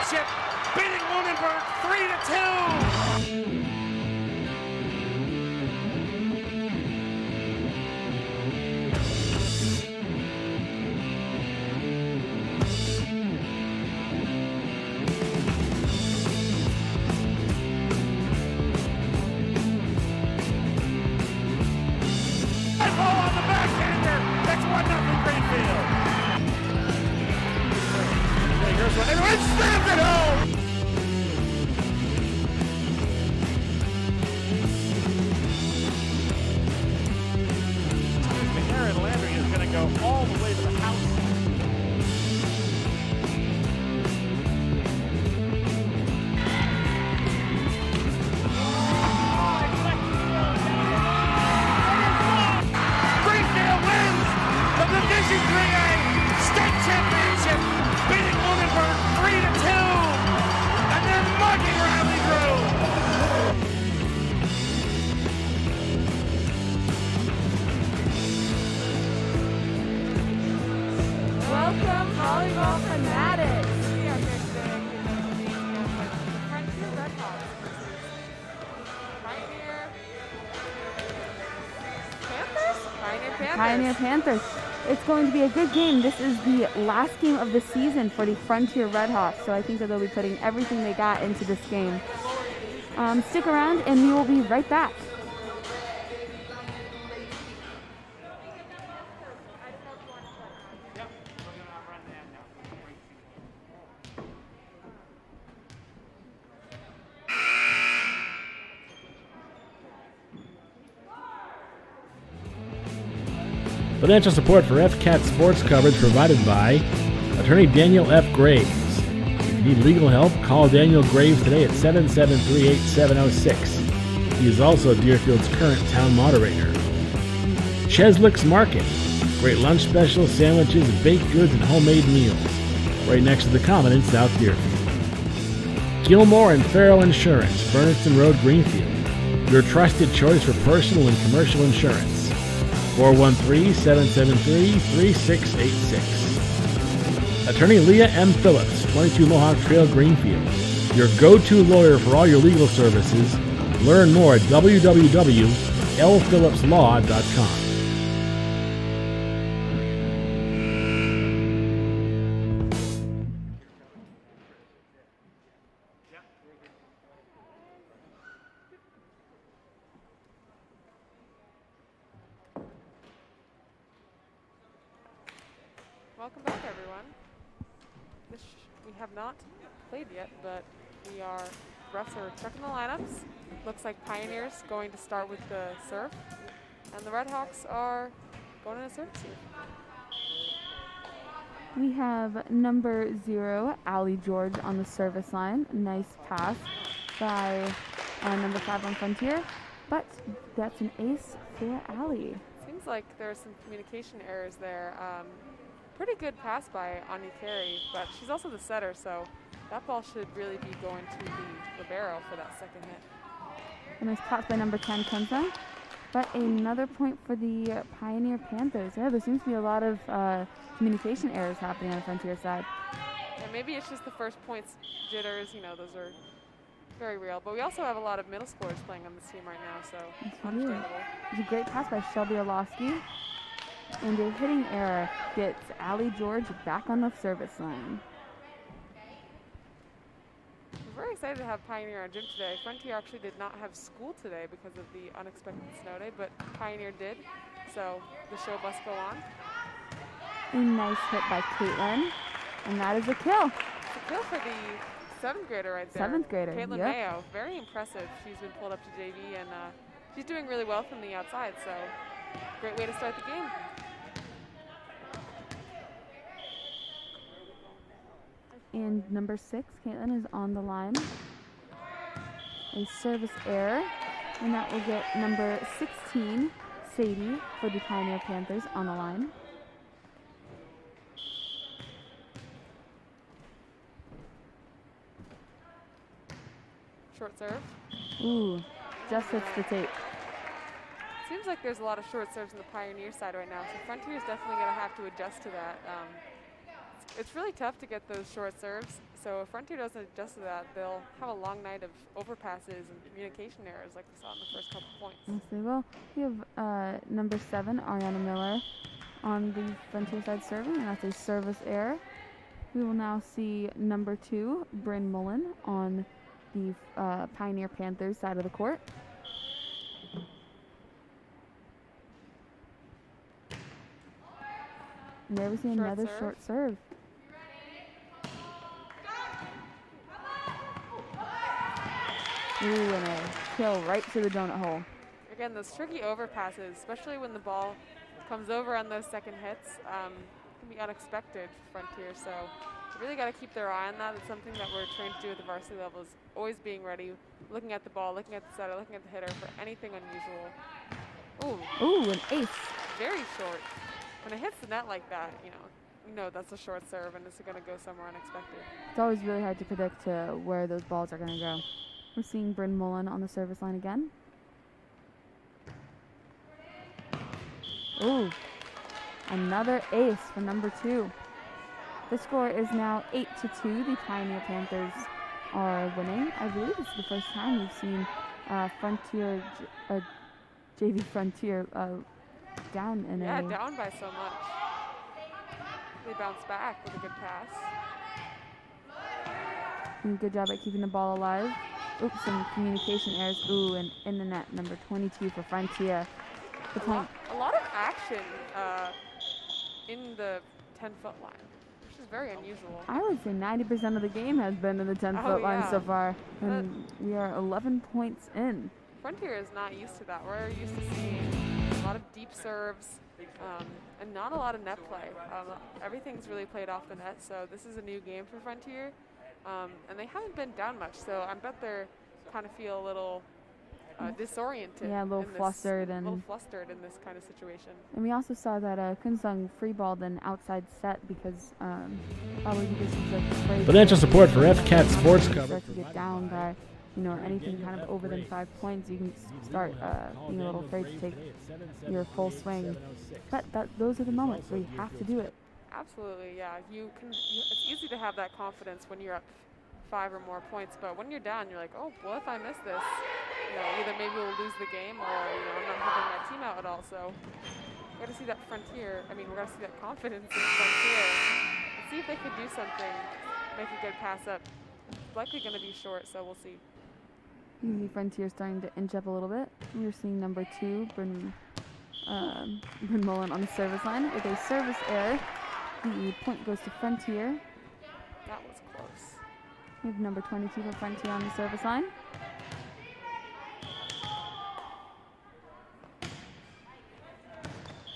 championship, beating Lunenburg 3-2. Everyone slams it home! Aaron Landry is going to go all the way to the house. Greenfield wins the Division IIIA state championship, beating Lunenburg 3-2, and they're mugging Riley Grove. Welcome, volleyball fanatics. We are here today with the Frontier Redhawks versus Pioneer Panthers. It's going to be a good game. This is the last game of the season for the Frontier Redhawks, so I think that they'll be putting everything they got into this game. Stick around and we will be right back. Financial support for FCAT sports coverage provided by Attorney Daniel F. Graves. If you need legal help, call Daniel Graves today at 773-8706. He is also Deerfield's current town moderator. Cheslick's Market. Great lunch specials, sandwiches, baked goods, and homemade meals. Right next to the Common in South Deerfield. Gilmore and Farrell Insurance, Berniston Road, Greenfield. Your trusted choice for personal and commercial insurance. 413-773-3686. Attorney Leah M. Phillips, 22 Mohawk Trail, Greenfield. Your go-to lawyer for all your legal services. Learn more at www.lphillipslaw.com. Welcome back, everyone. We have not played yet, but refs are checking the lineups. Looks like Pioneer's going to start with the serve, and the Redhawks are going in a service here. We have number 0, Allie George, on the service line. Nice pass by number 5 on Frontier, but that's an ace for Allie. Seems like there are some communication errors there. Pretty good pass by Anya Carey, but she's also the setter, so that ball should really be going to the libero for that second hit. A nice pass by number 10, Kenza. But another point for the Pioneer Panthers. Yeah, there seems to be a lot of communication errors happening on the Frontier side. Yeah, maybe it's just the first points jitters. You know, those are very real. But we also have a lot of middle schoolers playing on this team right now, so understandable. It's a great pass by Shelby Orlowski. And a hitting error gets Allie George back on the service line. We're very excited to have Pioneer on gym today. Frontier actually did not have school today because of the unexpected snow day, but Pioneer did, so the show must go on. A nice hit by Caitlin, and that is a kill. It's a kill for the 7th grader right there. 7th grader, Caitlin Mayo, very impressive. She's been pulled up to JV, and she's doing really well from the outside, so great way to start the game. And number 6, Caitlin, is on the line. A service error, and that will get number 16, Sadie, for the Pioneer Panthers, on the line. Short serve. Ooh, just hits the tape. Seems like there's a lot of short serves on the Pioneer side right now, so Frontier is definitely going to have to adjust to that. It's it's really tough to get those short serves. So if Frontier doesn't adjust to that, they'll have a long night of overpasses and communication errors like we saw in the first couple points. Yes, they will. We have number 7, Ariana Miller, on the Frontier side serving, and that's a service error. We will now see number 2, Bryn Mullen, on the Pioneer Panthers side of the court. And there we see another short serve. Ooh, and a kill right to the donut hole. Again, those tricky overpasses, especially when the ball comes over on those second hits, can be unexpected for Frontier. So you really got to keep their eye on that. It's something that we're trained to do at the varsity level, is always being ready, looking at the ball, looking at the setter, looking at the hitter for anything unusual. Ooh, an ace. Very short. When it hits the net like that, you know that's a short serve and it's going to go somewhere unexpected. It's always really hard to predict where those balls are going to go. We're seeing Bryn Mullen on the service line again. Ooh, another ace for number 2. The score is now 8-2. The Pioneer Panthers are winning. I believe this is the first time we've seen Frontier, JV Frontier down in down by so much. They bounce back with a good pass. And good job at keeping the ball alive. Oops, some communication errors. Ooh, and in the net, number 22 for Frontier. A lot of action in the 10-foot line, which is very unusual. I would say 90% of the game has been in the 10-foot line so far, and we are 11 points in. Frontier is not used to that. We're used to seeing a lot of deep serves and not a lot of net play. Everything's really played off the net, so this is a new game for Frontier, and they haven't been down much, so I bet they're kind of feel a little disoriented. Yeah, a little flustered in this kind of situation. And we also saw that Kunsung freeballed an outside set because probably because he's afraid. Financial support for FCAT Sports Coverage. Start to get down by, anything kind of over than 5 points, you can start being a little afraid to take your full swing. But those are the moments where you have to do it. Absolutely, yeah. It's easy to have that confidence when you're up 5 or more points, but when you're down, you're like, oh, well, if I miss this, either maybe we'll lose the game or, I'm not helping my team out at all. So we're going to see that we're going to see that confidence in Frontier and see if they could do something, make a good pass up. It's likely going to be short, so we'll see. The Frontier starting to inch up a little bit. We're seeing number 2, Bryn Mullen on the service line with a service error. The point goes to Frontier. That was close. We have number 22 for Frontier on the service line.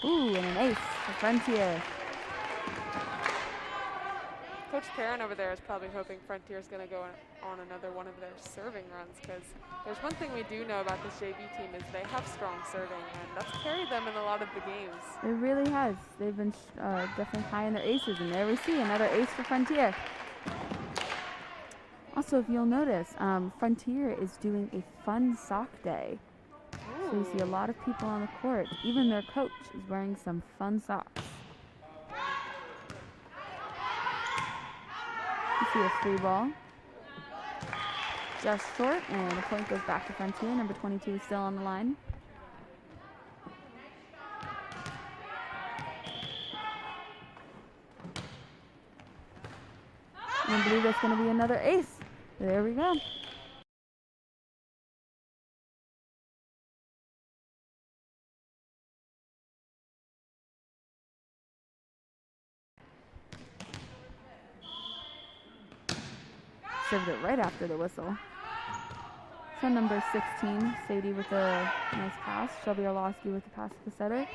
Ooh, and an ace for Frontier. Coach Perrin over there is probably hoping Frontier's going to go on another one of their serving runs, because there's one thing we do know about this JV team is they have strong serving, and that's carried them in a lot of the games. It really has. They've been definitely high in their aces, and there we see another ace for Frontier. Also, if you'll notice, Frontier is doing a fun sock day. So you see a lot of people on the court. Even their coach is wearing some fun socks. You see a free ball. Just short, and the point goes back to Frontier. Number 22 is still on the line. And I believe that's going to be another ace. There we go. Served it right after the whistle. So number 16, Sadie with a nice pass. Shelby Orlowski with the pass to the setter.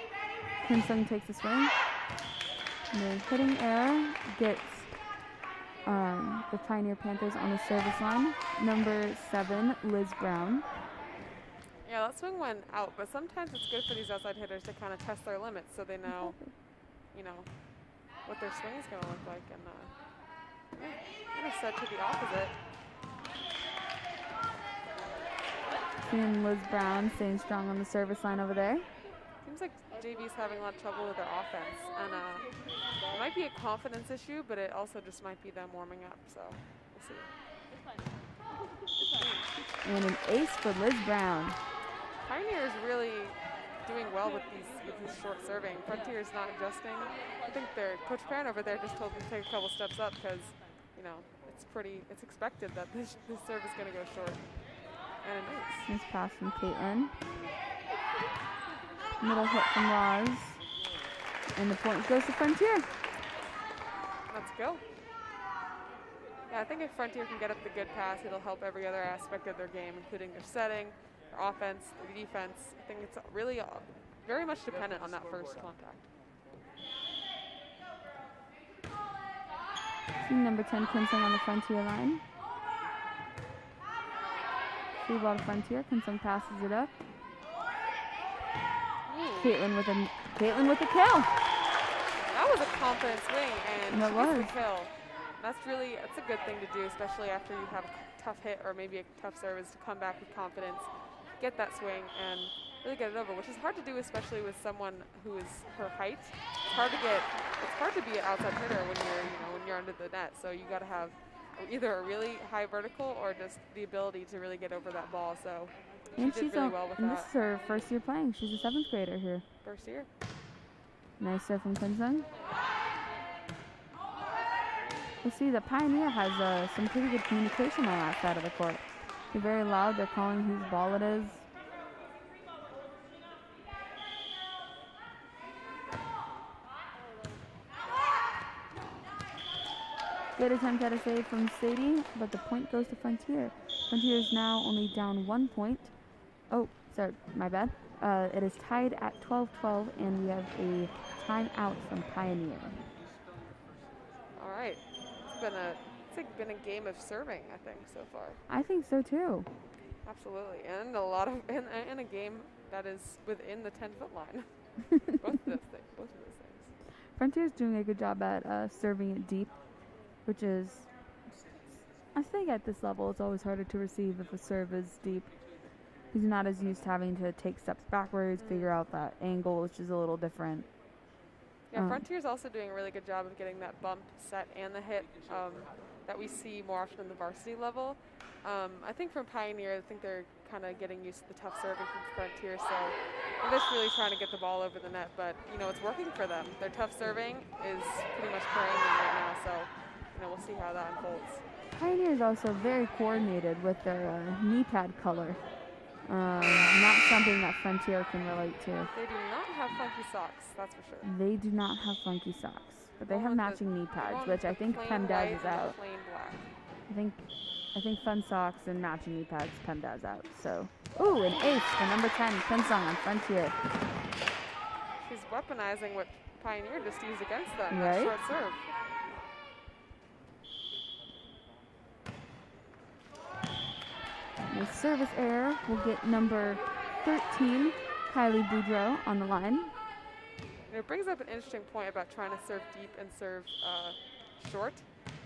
Kunsung takes the swing. And the hitting error gets the Pioneer Panthers on the service line. Number 7, Liz Brown. Yeah, that swing went out, but sometimes it's good for these outside hitters to kind of test their limits so they know, what their swing is going to look like. And kind of set to the opposite. Seeing Liz Brown staying strong on the service line over there. Seems like JV's having a lot of trouble with their offense, and it might might be a confidence issue, but it also just might be them warming up. So we'll see. And an ace for Liz Brown. Pioneer is really doing well with these short serving. Frontier is not adjusting. I think their Coach Parent over there just told them to take a couple steps up because, you know, it's expected that this serve is going to go short. And an ace. Nice pass from Caitlin. Middle hit from Roz. And the point goes to Frontier. Let's go. Yeah, I think if Frontier can get up the good pass, it'll help every other aspect of their game, including their setting, their offense, their defense. I think it's really very much dependent on that first contact. See number 10, Kinsung on the Frontier line. Free ball to Frontier. Kinsung passes it up. Caitlin with a kill. That was a confident swing, and that she was gets the kill. That's a good thing to do, especially after you have a tough hit or maybe a tough service, to come back with confidence, get that swing, and really get it over, which is hard to do, especially with someone who is her height. It's hard to be an outside hitter when you're under the net. So you got to have either a really high vertical or just the ability to really get over that ball. So and she did really well with that. This is her first year playing. She's a 7th grader here. First year. Nice serve from Kinsung. We'll see that Pioneer has some pretty good communication on that side of the court. They're very loud. They're calling whose ball it is. Good attempt at a save from Sadie, but the point goes to Frontier. Frontier is now only down 1 point. Oh, sorry, my bad. It is tied at 12-12, and we have a timeout from Pioneer. All right. It's been a game of serving, I think, so far. I think so too. Absolutely, and a game that is within the 10-foot line. Both of those things. Frontier's doing a good job at serving it deep, which is, I think at this level, it's always harder to receive if a serve is deep. He's not as used to having to take steps backwards, figure out that angle, which is a little different. Yeah, Frontier's also doing a really good job of getting that bump set and the hit that we see more often in the varsity level. I think from Pioneer, I think they're kind of getting used to the tough serving from Frontier, so they're just really trying to get the ball over the net, but, it's working for them. Their tough serving is pretty much carrying them right now, so, we'll see how that unfolds. Pioneer is also very coordinated with their knee pad color. Not something that Frontier can relate to. They do not have funky socks, that's for sure. They do not have funky socks, but they have matching knee pads, which I think PEM does out. Plain black. I think fun socks and matching knee pads PEM does out. So, ooh, an ace for number 10, Kinsung on Frontier. She's weaponizing what Pioneer just used against them, right? That short serve. A service error will get number 13, Kylie Boudreau, on the line. And it brings up an interesting point about trying to serve deep and serve short,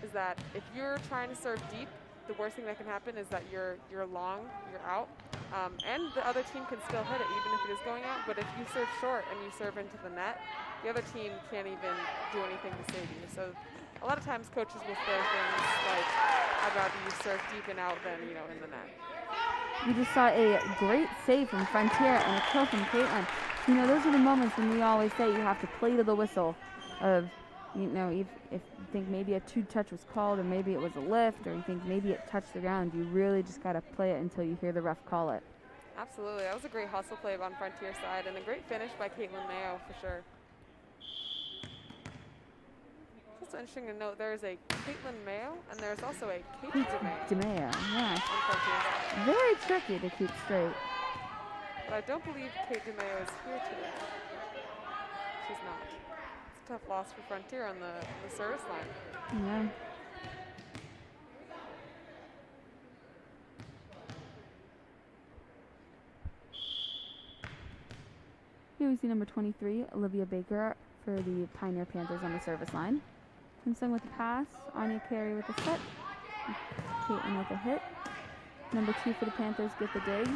is that if you're trying to serve deep, the worst thing that can happen is that you're long, you're out, and the other team can still hit it even if it is going out. But if you serve short and you serve into the net, the other team can't even do anything to save you. So a lot of times coaches will throw things like, I'd rather you serve deep and out than, in the net. We just saw a great save from Frontier and a kill from Caitlin. Those are the moments when we always say you have to play to the whistle of, if you think maybe a 2-touch was called or maybe it was a lift or you think maybe it touched the ground, you really just got to play it until you hear the ref call it. Absolutely. That was a great hustle play on Frontier side and a great finish by Caitlin Mayo for sure. It's also interesting to note there is a Caitlin Mayo and there's also a Kate DeMayo. Yeah. Very tricky to keep straight. But I don't believe Kate DeMayo is here today. She's not. It's a tough loss for Frontier on the service line. Yeah. Here we see number 23, Olivia Baker, for the Pioneer Panthers on the service line. Kinsung with the pass, Anya Carey with the set, Caitlin with a hit. Number 2 for the Panthers get the dig.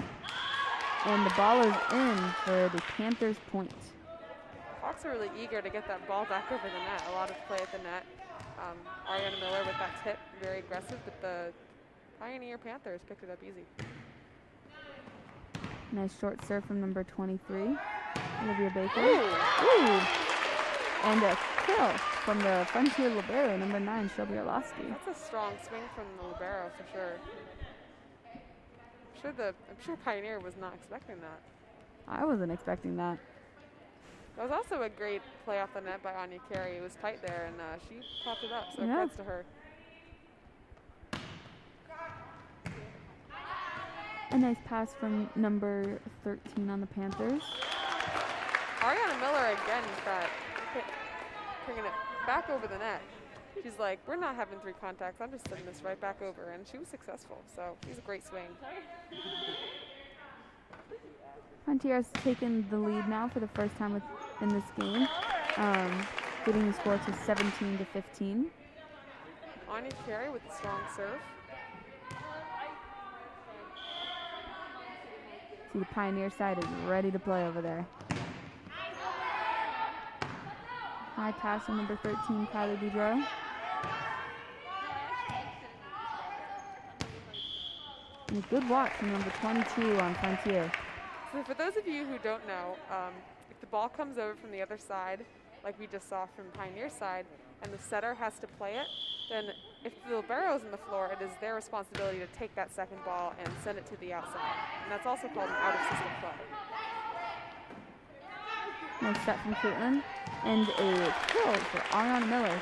And the ball is in for the Panthers point. Hawks are really eager to get that ball back over the net. A lot of play at the net. Ariana Miller with that tip, very aggressive, but the Pioneer Panthers picked it up easy. Nice short serve from number 23, Olivia Baker. Ooh. And a kill from the Frontier libero, number 9, Shelby Orlowski. That's a strong swing from the libero for sure. I'm sure Pioneer was not expecting that. I wasn't expecting that. That was also a great play off the net by Anya Carey. It was tight there, and she popped it up, so congrats to her. A nice pass from number 13 on the Panthers. Ariana Miller again got bringing it back over the net. She's like, we're not having 3 contacts. I'm just sending this right back over, and she was successful. So she's a great swing. Frontier has taken the lead now for the first time in this game, getting the score to 17-15. Anya Carey with a strong serve. See, the Pioneer side is ready to play over there. High pass from number 13, Kylie Boudreau. And a good watch from number 22 on Frontier. So for those of you who don't know, if the ball comes over from the other side, like we just saw from Pioneer side, and the setter has to play it, then if the libero's in the floor, it is their responsibility to take that second ball and send it to the outside. And that's also called an out-of-system play. Nice shot from Caitlin. And a kill for Ariana Miller.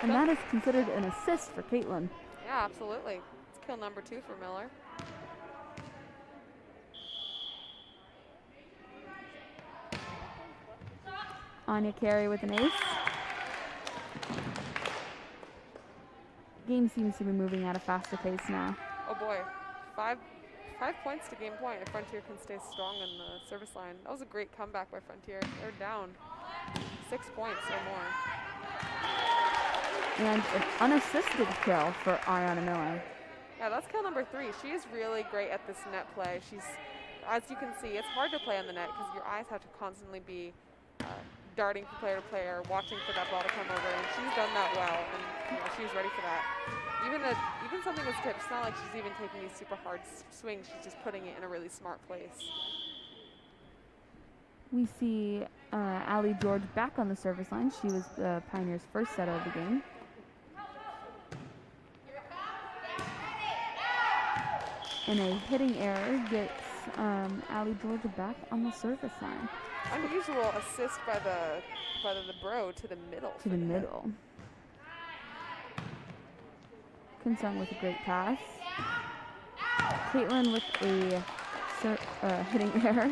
And that is considered an assist for Caitlin. Yeah, absolutely. It's kill number 2 for Miller. Anya Carey with an ace. Game seems to be moving at a faster pace now. Oh boy, 5 points to game point if Frontier can stay strong on the service line. That was a great comeback by Frontier. They're down 6 points or more. And an unassisted kill for Ariana Miller. Yeah, that's kill number 3. She is really great at this net play. She's, as you can see, it's hard to play on the net because your eyes have to constantly be darting from player to player, watching for that ball to come over, and she's done that well, and she's ready for that. Even something that's tipped, it's not like she's even taking these super hard swings, she's just putting it in a really smart place. We see Allie George back on the service line. She was the Pioneer's first setter of the game. And a hitting error gets Allie George back on the service line. Unusual assist by the libero to the middle. To the middle. Kunsung with a great pass. Caitlin with a hitting error.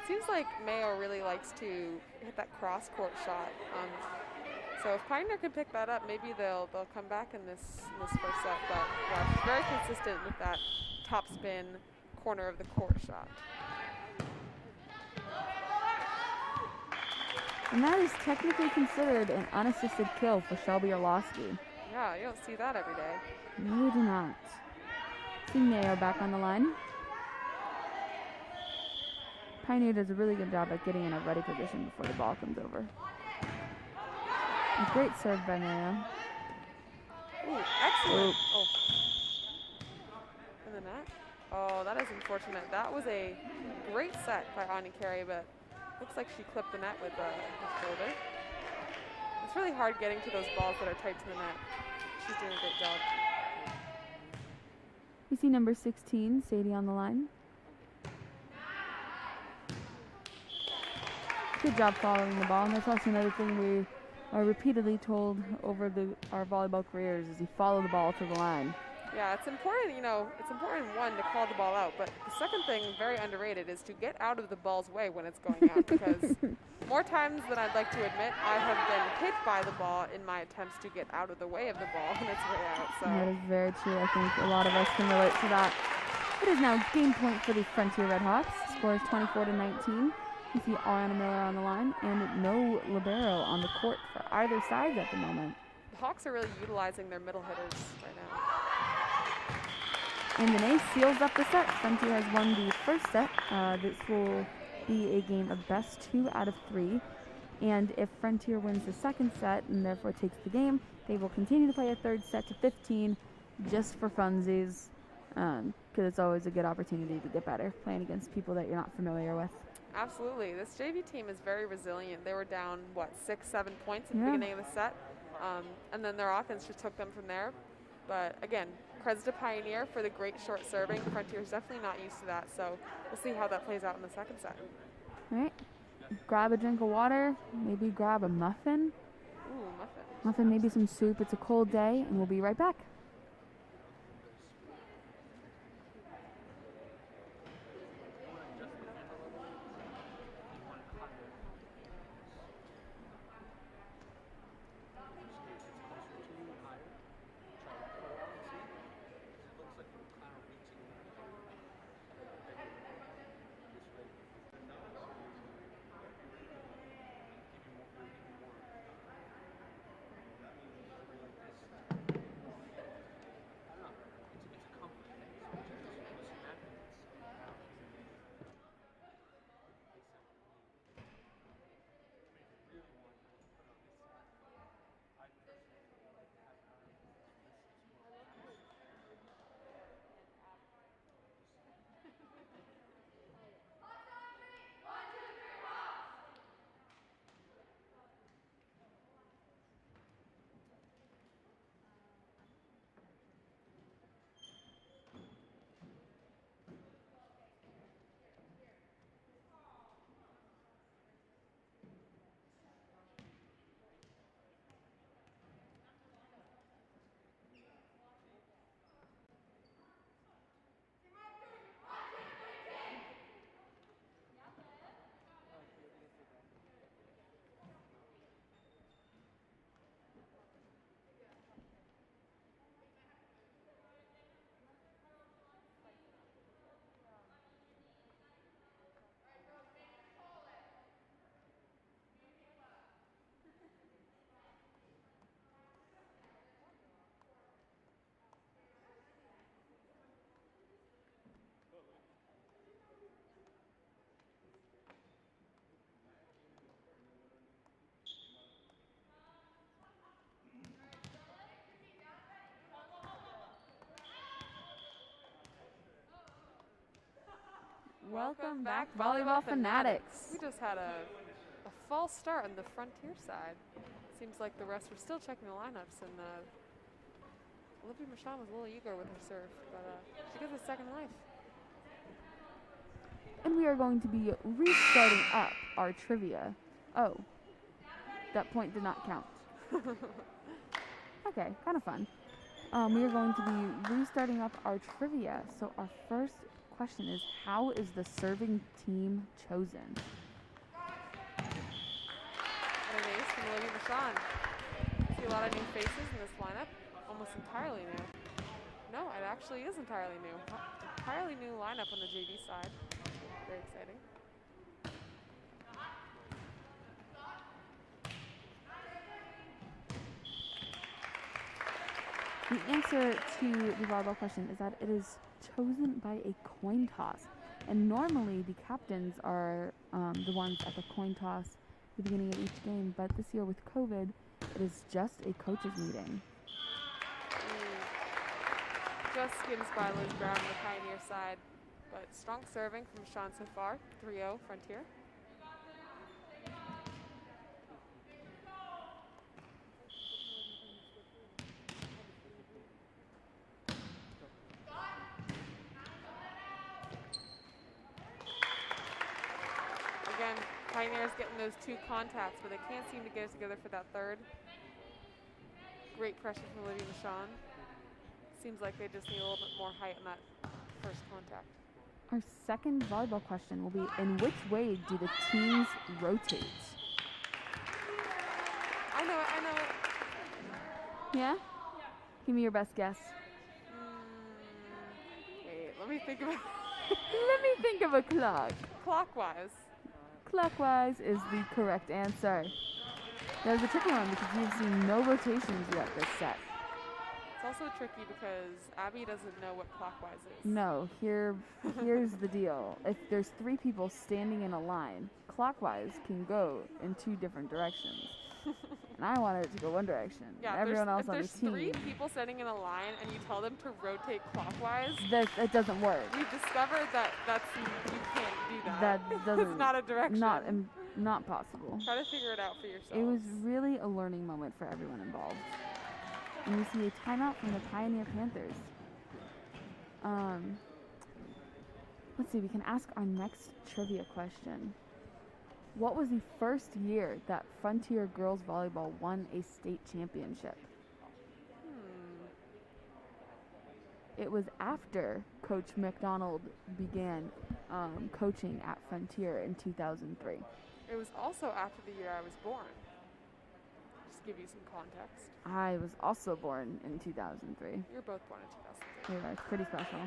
Seems like Mayo really likes to hit that cross court shot. So if Pioneer can pick that up, maybe they'll come back in this first set. But yeah, she's very consistent with that top spin corner of the court shot. And that is technically considered an unassisted kill for Shelby Orlowski. Yeah, you don't see that every day. No, we do not. See Mayo back on the line. Pioneer does a really good job at getting in a ready position before the ball comes over. A great serve by Mayo. Ooh, excellent. Oh. In the net? Oh, that is unfortunate. That was a great set by Anya Carey, but looks like she clipped the net with the shoulder. It's really hard getting to those balls that are tight to the net. She's doing a great job. We see number 16, Sadie, on the line. Good job following the ball, and that's also another thing we are repeatedly told over our volleyball careers is you follow the ball to the line. Yeah, it's important, it's important, one, to call the ball out, but the second thing, very underrated, is to get out of the ball's way when it's going out, because more times than I'd like to admit, I have been hit by the ball in my attempts to get out of the way of the ball when it's way out. So that is very true. I think a lot of us can relate to that. It is now game point for the Frontier Redhawks. Score is 24-19. You see Ariana Miller on the line, and no libero on the court for either side at the moment. The Hawks are really utilizing their middle hitters right now. And an ace seals up the set. Frontier has won the first set. This will be a game of best 2 out of 3. And if Frontier wins the second set and therefore takes the game, they will continue to play a third set to 15 just for funsies, because it's always a good opportunity to get better playing against people that you're not familiar with. Absolutely. This JV team is very resilient. They were down, 6, 7 points at the beginning of the set, and then their offense just took them from there. But again, credits to Pioneer for the great short serving. Frontier's definitely not used to that, so we'll see how that plays out in the second set. All right. Grab a drink of water, maybe grab a muffin. Ooh, muffin. Muffin, maybe some soup. It's a cold day, and we'll be right back. Welcome back, Volleyball Fanatics. We just had a false start on the Frontier side. Seems like the rest were still checking the lineups, and Olivia Michon was a little eager with her serve, but she gets a second life. And we are going to be restarting up our trivia. Oh, that point did not count. Okay, kind of fun. We are going to be restarting up our trivia. So our first question is, how is the serving team chosen? An ace from Olivia Michon. See a lot of new faces in this lineup. Almost entirely new. No, it actually is entirely new. Entirely new lineup on the JV side. Very exciting. The answer to the volleyball question is that it is chosen by a coin toss. And normally the captains are the ones at the coin toss at the beginning of each game, but this year with COVID, it is just a coaches meeting. Just skims by Liz Brown on the Pioneer side, but strong serving from Sean so far, 3-0 Frontier. Again, Pioneer's getting those two contacts, but they can't seem to get it together for that third. Great pressure from Olivia Michon. Seems like they just need a little bit more height on that first contact. Our second volleyball question will be, in which way do the teams rotate? I know it. Yeah? Give me your best guess. Wait, let me think of it. Let me think of a clock. Clockwise. Clockwise is the correct answer. That was a tricky one because we've seen no rotations yet this set. It's also tricky because Abby doesn't know what clockwise is. No, here's the deal. If there's 3 people standing in a line, clockwise can go in 2 different directions. And I wanted it to go one direction. Yeah, Everyone else on the there's team. 3 people standing in a line and you tell them to rotate clockwise. That doesn't work. You discovered that you can't do that. That doesn't. It's not a direction. Not possible. Try to figure it out for yourself. It was really a learning moment for everyone involved. And we see a timeout from the Pioneer Panthers. Let's see, we can ask our next trivia question. What was the first year that Frontier Girls Volleyball won a state championship? It was after Coach McDonald began coaching at Frontier in 2003. It was also after the year I was born. Just to give you some context. I was also born in 2003. You're both born in 2003. Yeah, it's pretty special.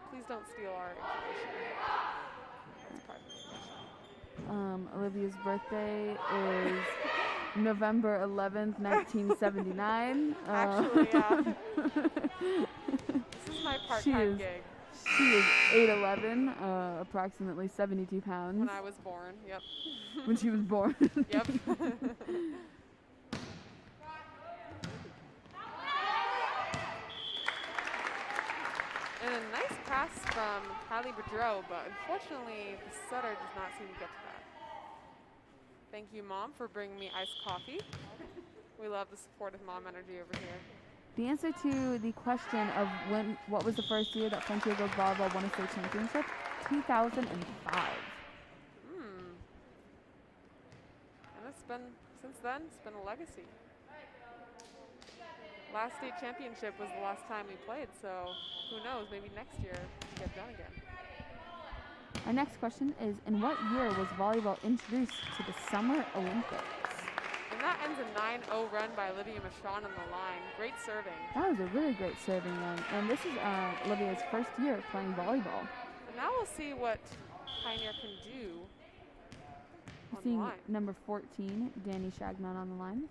Please don't steal our information. It's private information. Olivia's birthday is November 11th, 1979. Actually, yeah. This is my part-time gig. She is 8'11", approximately 72 pounds. When I was born, yep. When she was born. Yep. And a nice pass from Kylie Boudreau, but unfortunately the setter does not seem to get to that. Thank you, Mom, for bringing me iced coffee. We love the support of mom energy over here. The answer to the question of what was the first year that Frontier Girls Volleyball won a state championship? 2005. And it's been, since then, it's been a legacy. Last state championship was the last time we played, so who knows, maybe next year we'll get done again. Our next question is, in what year was volleyball introduced to the Summer Olympics? And that ends a 9-0 run by Olivia Michon on the line. Great serving. That was a really great serving run. And this is Olivia's first year playing volleyball. And now we'll see what Pioneer can do on the Seeing line. number 14, Danny Shagnon on the line.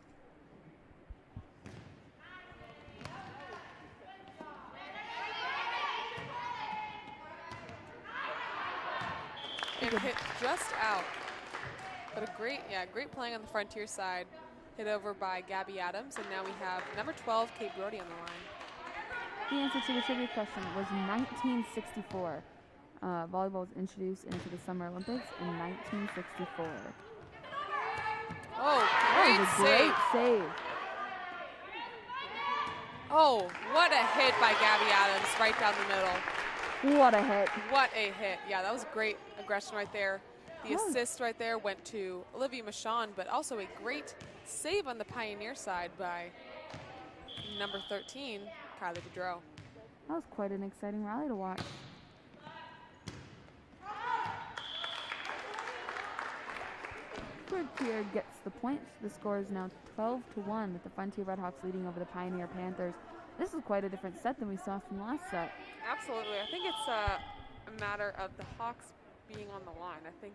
It hit just out. But a great playing on the Frontier side. Hit over by Gabby Adams, and now we have number 12, Kate Brody, on the line. The answer to the trivia question was 1964. Volleyball was introduced into the Summer Olympics in 1964. Oh, That was a great save. Oh, what a hit by Gabby Adams right down the middle. What a hit. What a hit. Yeah, that was great aggression right there. The assist right there went to Olivia Michon, but also a great save on the Pioneer side by number 13, Kylie Boudreau. That was quite an exciting rally to watch. Frontier gets the points. The score is now 12-1 with the Frontier Redhawks leading over the Pioneer Panthers. This is quite a different set than we saw from last set. Absolutely. I think it's a matter of the Hawks being on the line. I think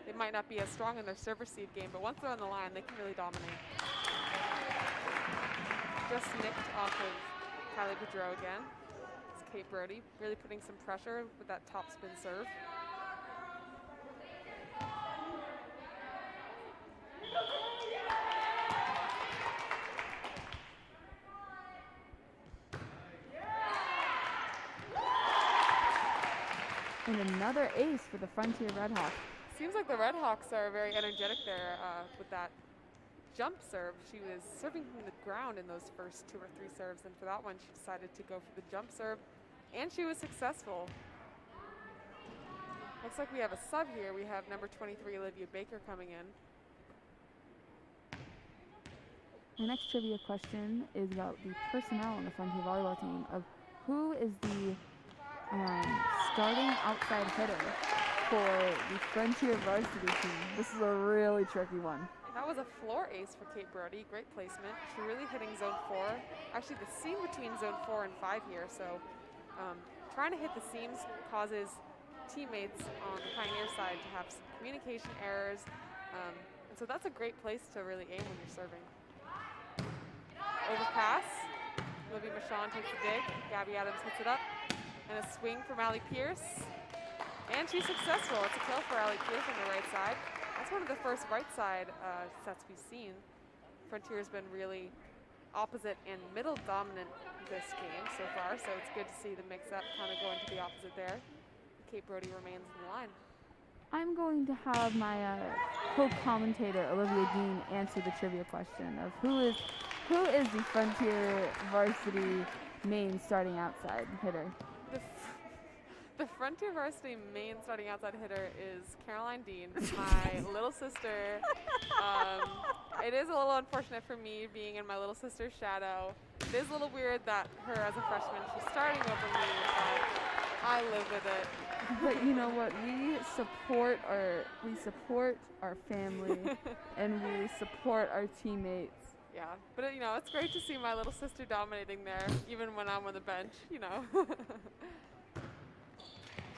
they might not be as strong in their serve receive game, but once they're on the line, they can really dominate. Just nicked off of Kylie Boudreau again. It's Kate Brody really putting some pressure with that top spin serve. And another ace for the Frontier Redhawks. Seems like the Redhawks are very energetic there with that jump serve. She was serving from the ground in those first 2 or 3 serves, and for that one she decided to go for the jump serve, and she was successful. Looks like we have a sub here. We have number 23, Olivia Baker, coming in. The next trivia question is about the personnel on the Frontier volleyball team of who is the starting outside hitter for the Frontier varsity team. This is a really tricky one. That was a floor ace for Kate Brody. Great placement. She's really hitting zone 4. Actually, the seam between zone 4 and 5 here. So trying to hit the seams causes teammates on the Pioneer side to have some communication errors. And so that's a great place to really aim when you're serving. Overpass. Olivia Michon takes a dig. Gabby Adams hits it up. And a swing from Allie Pierce. And she's successful. It's a kill for Allie Pierce on the right side. That's one of the first right side sets we've seen. Frontier's been really opposite and middle dominant this game so far, so it's good to see the mix-up kind of going to the opposite there. Kate Brody remains in the line. I'm going to have my co-commentator Olivia Dean answer the trivia question of who is the Frontier varsity main starting outside hitter. The Frontier varsity main starting outside hitter is Caroline Dean, my little sister. It is a little unfortunate for me being in my little sister's shadow. It is a little weird that her as a freshman, she's starting over me, but I live with it. But you know what? We support our family and we support our teammates. Yeah, but it's great to see my little sister dominating there, even when I'm on the bench,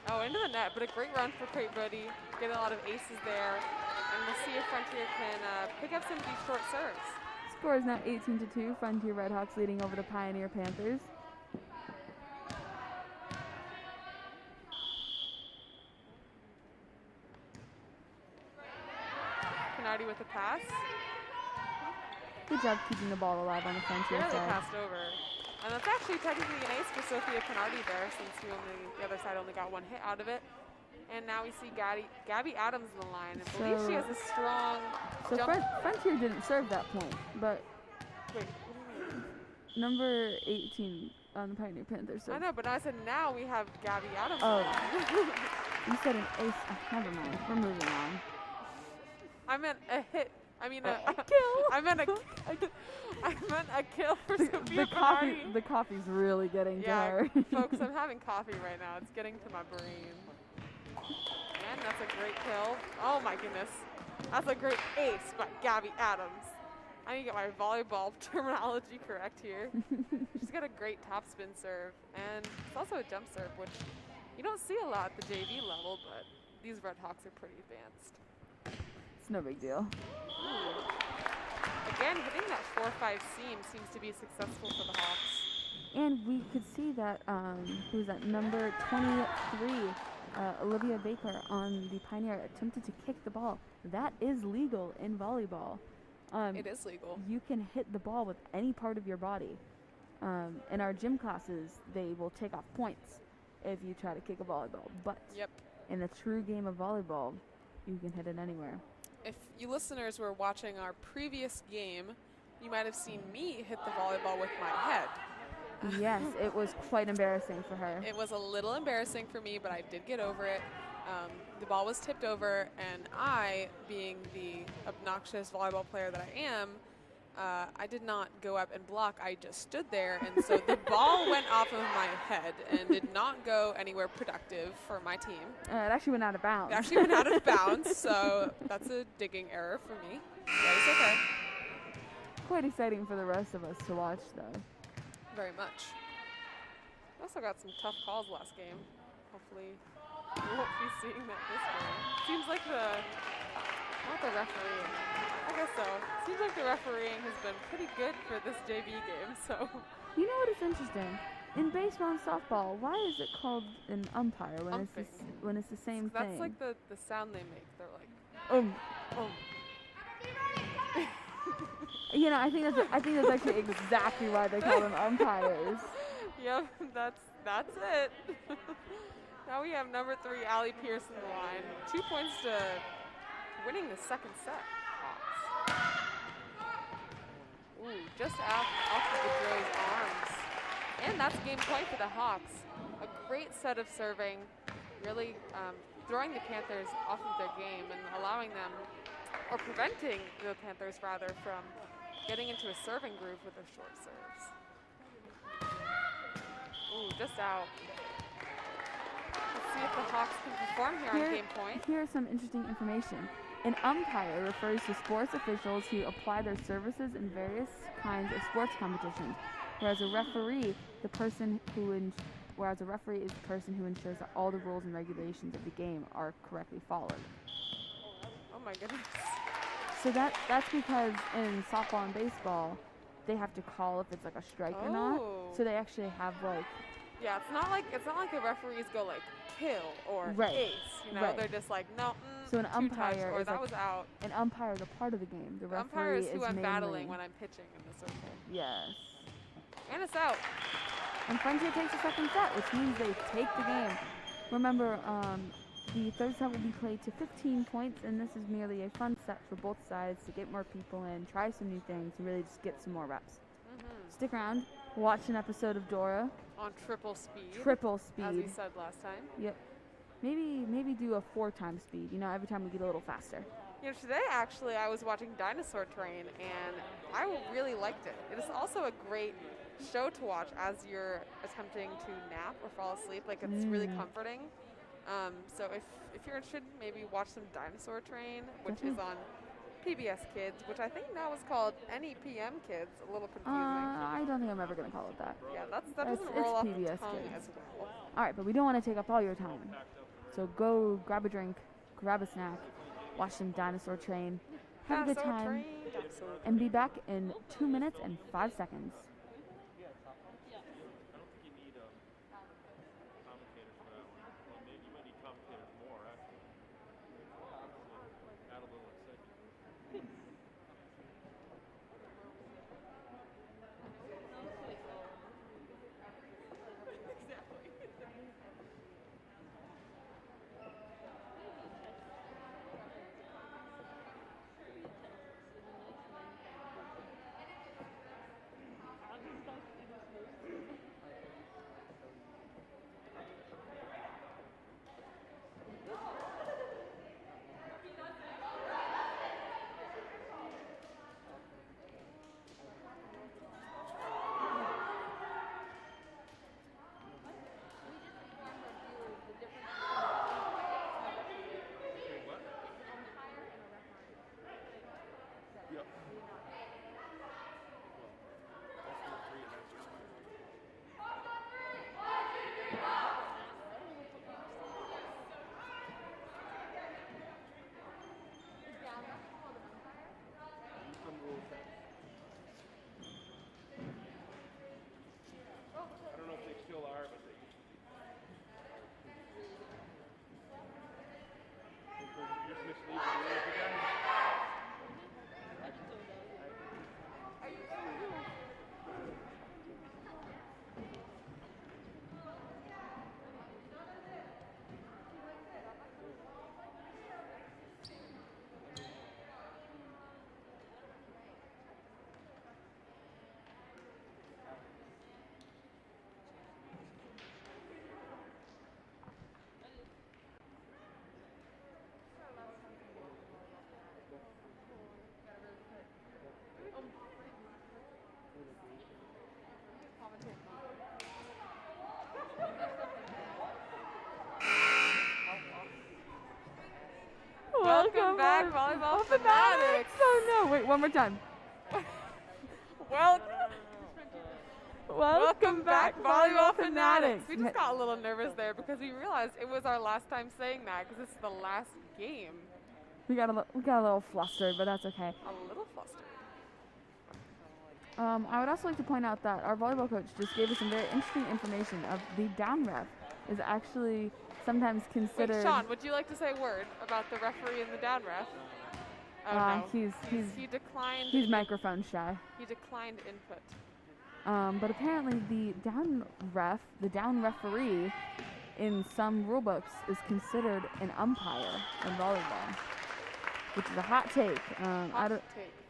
Oh, into the net, but a great run for Kate Brody. Getting a lot of aces there. And we'll see if Frontier can pick up some of these short serves. Score is now 18-2. Frontier Redhawks leading over the Pioneer Panthers. Canardi with the pass. Good job keeping the ball alive on the Frontier Barely side. passed over. And that's actually technically an ace for Sophia Canardi there, since the other side only got one hit out of it. And now we see Gabby Adams in the line. I believe she has a strong jump. Frontier didn't serve that point, but Wait, what do you mean? number 18 on the Pioneer Panthers. I know, but I said now we have Gabby Adams. Oh, you said an ace. Never mind. We're moving on. I meant a hit. I mean a kill. I meant a kill for Sophia Canardi. The coffee's really getting to Yeah, her. folks, I'm having coffee right now. It's getting to my brain. And that's a great kill. Oh my goodness. That's a great ace by Gabby Adams. I need to get my volleyball terminology correct here. She's got a great topspin serve, and it's also a jump serve, which you don't see a lot at the JV level, but these Redhawks are pretty advanced. It's no big deal. Ooh. Again, hitting that 4-5 seam seems to be successful for the Hawks. And we could see that, who's that, number 23, Olivia Baker on the Pioneer attempted to kick the ball. That is legal in volleyball. It is legal. You can hit the ball with any part of your body. In our gym classes, they will take off points if you try to kick a volleyball. But in the true game of volleyball, you can hit it anywhere. If you listeners were watching our previous game, you might have seen me hit the volleyball with my head. Yes, it was quite embarrassing for her. It was a little embarrassing for me, but I did get over it. The ball was tipped over, and I, being the obnoxious volleyball player that I am, I did not go up and block. I just stood there, and so the ball went off of my head and did not go anywhere productive for my team. It actually went out of bounds. It actually went out of bounds, so that's a digging error for me. That is okay. Quite exciting for the rest of us to watch, though. Very much. We also got some tough calls last game. Hopefully we won't be seeing that this game. Seems like not the refereeing. I guess so. Seems like the refereeing has been pretty good for this JV game, so. You know what is interesting? In baseball and softball, why is it called an umpire when it's the same thing? That's like the sound they make. They're like, You know, I think that's actually exactly why they call them umpires. Yep, that's it. Now we have number 3, Allie Pierce in the line. 2 points to winning the second set. Hawks. Ooh, just off of the Joe's arms. And that's game point for the Hawks. A great set of serving, really throwing the Panthers off of their game and allowing them, or preventing the Panthers rather, from getting into a serving groove with their short serves. Ooh, just out. Let's see if the Hawks can perform here on game point. Here's some interesting information. An umpire refers to sports officials who apply their services in various kinds of sports competitions, whereas a referee is the person who ensures that all the rules and regulations of the game are correctly followed. Oh my goodness. So that's because in softball and baseball, they have to call if it's like a strike or not. So they actually have like. Yeah, it's not like the referees go like kill or ace. You know, they're just like no. So an umpire or is that like, was out. An umpire is a part of the game. The referee umpire is who I'm mainly battling when I'm pitching in the circle. Yes. And it's out. And Frontier takes a second set, which means they take the game. Remember, the third set will be played to 15 points, and this is merely a fun set for both sides to get more people in, try some new things, and really just get some more reps. Stick around, watch an episode of Dora. On triple speed. Triple speed. As we said last time. Yep. Maybe do a 4-time speed. You know, every time we get a little faster. You know, today actually I was watching Dinosaur Train, and I really liked it. It is also a great show to watch as you're attempting to nap or fall asleep. Like, it's really comforting. So if you're interested, maybe watch some Dinosaur Train, which is on PBS Kids, which I think now is called NEPM Kids. A little confusing. I don't think I'm ever going to call it that. Yeah, that doesn't roll off the tongue Kids. as well. All right, but we don't want to take up all your time. So go grab a drink, grab a snack, watch some Dinosaur Train, have a good time, and be back in 2 minutes and 5 seconds. Welcome back, Volleyball Fanatics. Oh no, wait, one more time. Welcome back, Volleyball Fanatics. We just got a little nervous there because we realized it was our last time saying that because this is the last game. We got a little flustered, but that's okay. A little flustered. I would also like to point out that our volleyball coach just gave us some very interesting information of the down ref is actually sometimes considered. Wait, Sean, would you like to say a word about the referee and the down ref? Oh, no. He declined. He's microphone shy. He declined input. But apparently the down referee in some rulebooks is considered an umpire in volleyball, which is a hot take. I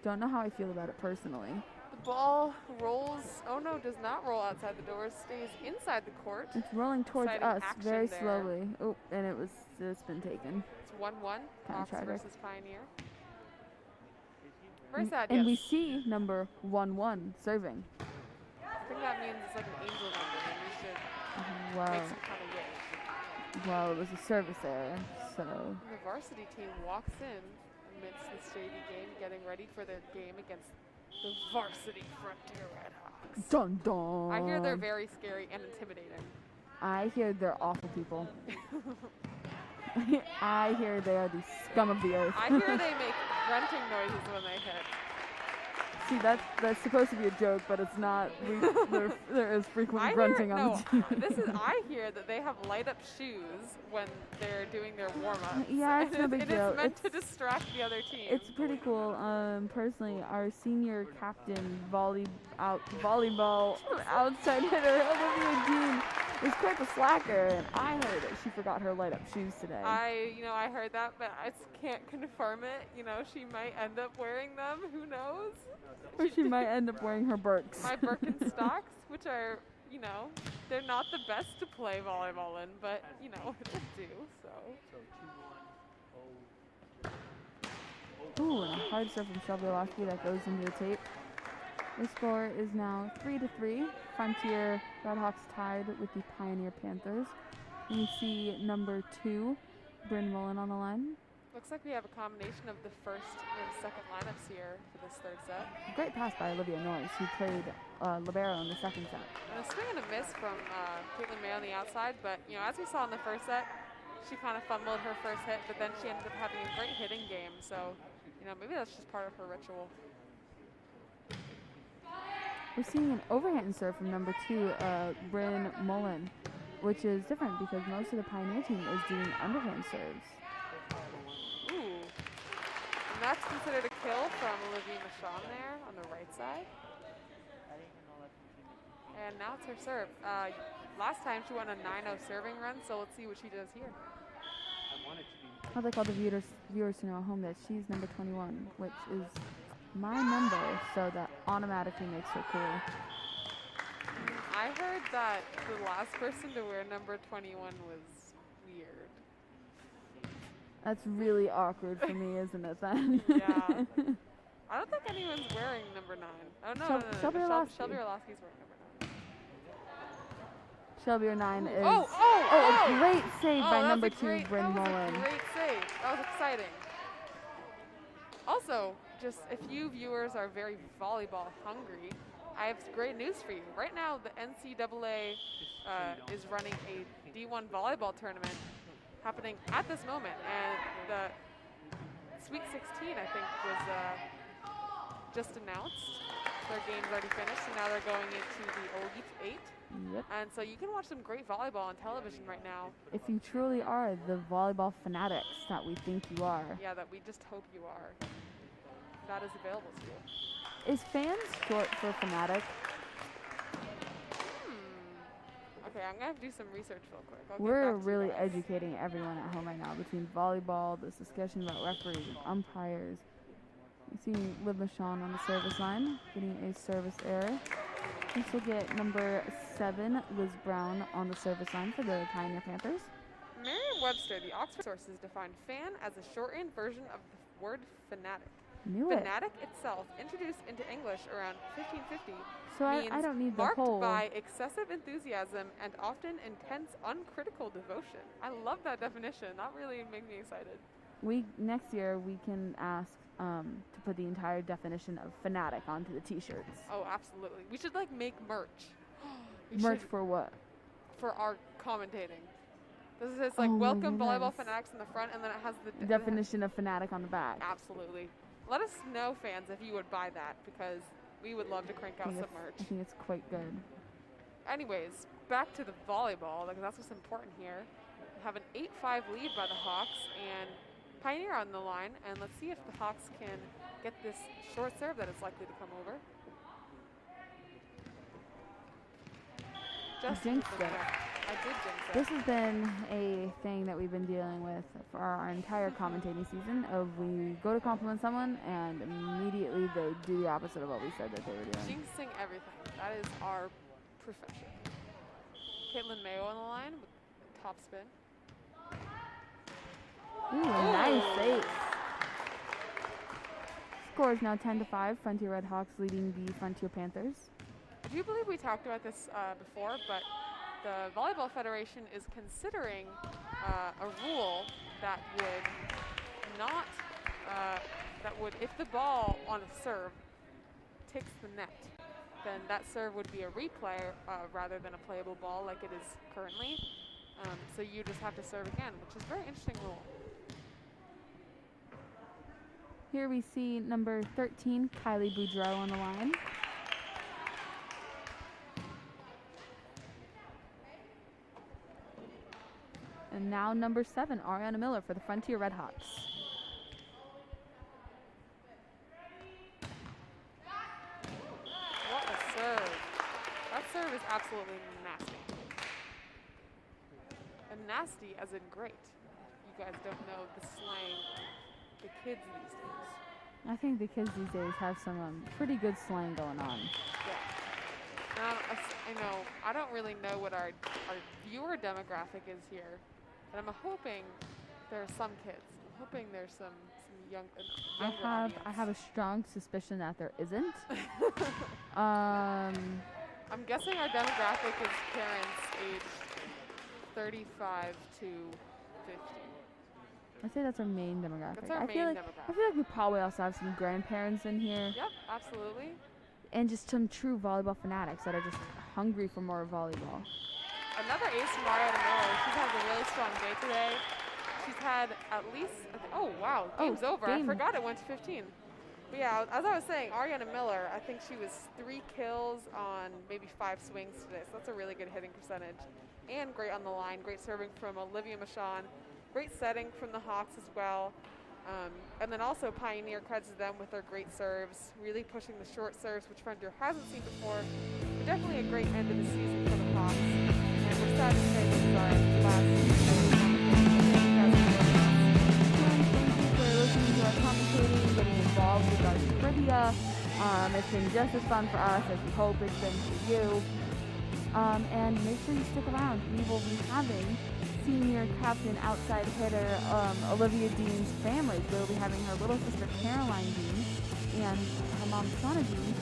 don't know how I feel about it personally. The ball rolls. Oh no, does not roll outside the doors. Stays inside the court. It's rolling towards us very slowly. Oh, and it's been taken. It's 1-1. Hawks versus Pioneer. Very sad. And we see number 1-1 serving. I think that means it's like an angel number, and we should make some kind of wish. Well, it was a service error, so. And the varsity team walks in amidst this JV game, getting ready for their game against the varsity Frontier Redhawks. Dun dun. I hear they're very scary and intimidating. I hear they're awful people. I hear they are the scum of the earth. I hear they make grunting noises when they hit. See, that's supposed to be a joke, but it's not. There is frequent grunting on the team. I hear that they have light up shoes when they're doing their warm up. Yeah, it's no big deal. It's meant to distract the other team. It's pretty cool. Personally, our senior captain, volleyball outside hitter, Olivia Dean, is quite the slacker, and I heard that she forgot her light up shoes today. I heard that, but I can't confirm it. She might end up wearing them. Who knows? Or she might end up wearing her Birks. My Birkenstocks, which are, they're not the best to play volleyball in, but, it'll do, so. Ooh, and a hard serve from Shelby Lasky that goes into the tape. The score is now 3-3. Frontier Redhawks tied with the Pioneer Panthers. And we see number 2, Bryn Mullen on the line. Looks like we have a combination of the first and second lineups here for this third set. Great pass by Olivia Noyes, who played libero in the second set. And a swing and a miss from Caitlin May on the outside, but as we saw in the first set, she kind of fumbled her first hit, but then she ended up having a great hitting game. So, maybe that's just part of her ritual. We're seeing an overhand serve from number 2, Bryn Mullen, which is different because most of the Pioneer team is doing underhand serves. Ooh. And that's considered a kill from Olivia Michon there on the right side. And now it's her serve. Last time she went a 9-0 serving run, so let's see what she does here. I'd like all the viewers to know at home that she's number 21, which is my number, so that automatically makes her cool. I heard that the last person to wear number 21 was weird. That's really awkward for me, isn't it, then? Yeah. I don't think anyone's wearing number 9. Oh, no. Shelby Orlowski. Shelby Orlowski's wearing number 9. Shelby or 9 is... Oh, a great save by number 2, Bryn Mullen. That was a great save. That was exciting. Also, just if you viewers are very volleyball hungry, I have great news for you. Right now, the NCAA is running a D1 volleyball tournament happening at this moment, and the Sweet 16, I think, was just announced. Their game's already finished, and now they're going into the Elite 8. Yep. And so you can watch some great volleyball on television right now. If you truly are the volleyball fanatics that we think you are. Yeah, that we just hope you are. That is available to you. Is fans short for fanatic? Okay, I'm going to have to do some research real quick. We're really educating everyone at home right now between volleyball, this discussion about referees and umpires. You see Liv Michon on the service line, getting a service error. This will get number 7, Liz Brown, on the service line for the Pioneer Panthers. Merriam-Webster, the Oxford sources, define fan as a shortened version of the word fanatic. Fanatic itself, introduced into English around 1550, so I don't need the marked whole. by excessive enthusiasm and often intense, uncritical devotion. I love that definition. That really made me excited. Next year we can ask to put the entire definition of fanatic onto the T-shirts. Oh, absolutely. We should make merch. Merch for what? For our commentating. This is welcome volleyball fanatics in the front, and then it has the definition of fanatic on the back. Absolutely. Let us know, fans, if you would buy that, because we would love to crank out some merch. I think it's quite good. Anyways, back to the volleyball, because that's what's important here. We have an 8-5 lead by the Hawks, and Pioneer on the line, and let's see if the Hawks can get this short serve that is likely to come over. Just jinxed it. I did jinx it. This has been a thing that we've been dealing with for our entire commentating season. Of we go to compliment someone, and immediately they do the opposite of what we said that they were doing. Jinxing everything. That is our profession. Caitlin Mayo on the line with top spin. Ooh, nice save. Score is now 10-5. Frontier Redhawks leading the Frontier Panthers. I do believe we talked about this before, but the Volleyball Federation is considering a rule that would not, if the ball on a serve takes the net, then that serve would be a replay rather than a playable ball like it is currently. So you just have to serve again, which is a very interesting rule. Here we see number 13, Kylie Boudreau on the line. And now number 7, Ariana Miller for the Frontier Redhawks. What a serve. That serve is absolutely nasty. And nasty as in great. You guys don't know the slang, the kids these days. I think the kids these days have some pretty good slang going on. Yeah. I know, I don't really know what our viewer demographic is here, but I'm hoping there are some kids. I'm hoping there's some younger audience. I have a strong suspicion that there isn't. I'm guessing our demographic is parents aged 35 to 50. I'd say that's our main demographic. That's our main demographic. I feel like we probably also have some grandparents in here. Yep, absolutely. And just some true volleyball fanatics that are just hungry for more volleyball. Another ace from Ariana Miller. She's had a really strong day today. She's had at least, oh wow, game's over. I forgot it went to 15. But yeah, as I was saying, Ariana Miller, I think she was 3 kills on maybe 5 swings today. So that's a really good hitting percentage. And great on the line, great serving from Olivia Michon. Great setting from the Hawks as well. And then also Pioneer credits them with their great serves, really pushing the short serves, which Frontier hasn't seen before. But definitely a great end of the season for the Hawks. And we're sad to say this is our last season. Thank you for listening to our commentating, getting involved with our trivia. It's been just as fun for us as we hope it's been for you. And make sure you stick around. We will be having senior captain outside hitter Olivia Dean's family. We'll be having her little sister Caroline Dean and her mom Shauna Dean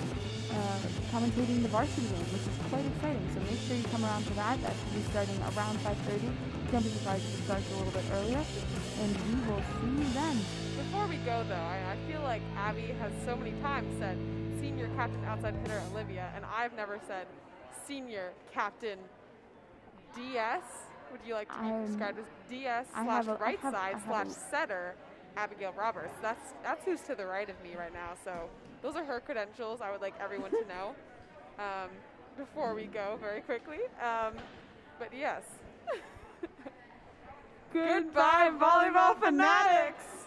commentating the varsity game, which is quite exciting. So make sure you come around for that. That should be starting around 5:30. Don't be surprised if it starts a little bit earlier. And we will see you then. Before we go though, I feel like Abby has so many times said senior captain outside hitter Olivia, and I've never said senior captain DS. Would you like to be described as DS slash right side slash setter Abigail Roberts? That's who's to the right of me right now. So those are her credentials. I would like everyone to know before we go very quickly. But yes. Goodbye, volleyball fanatics!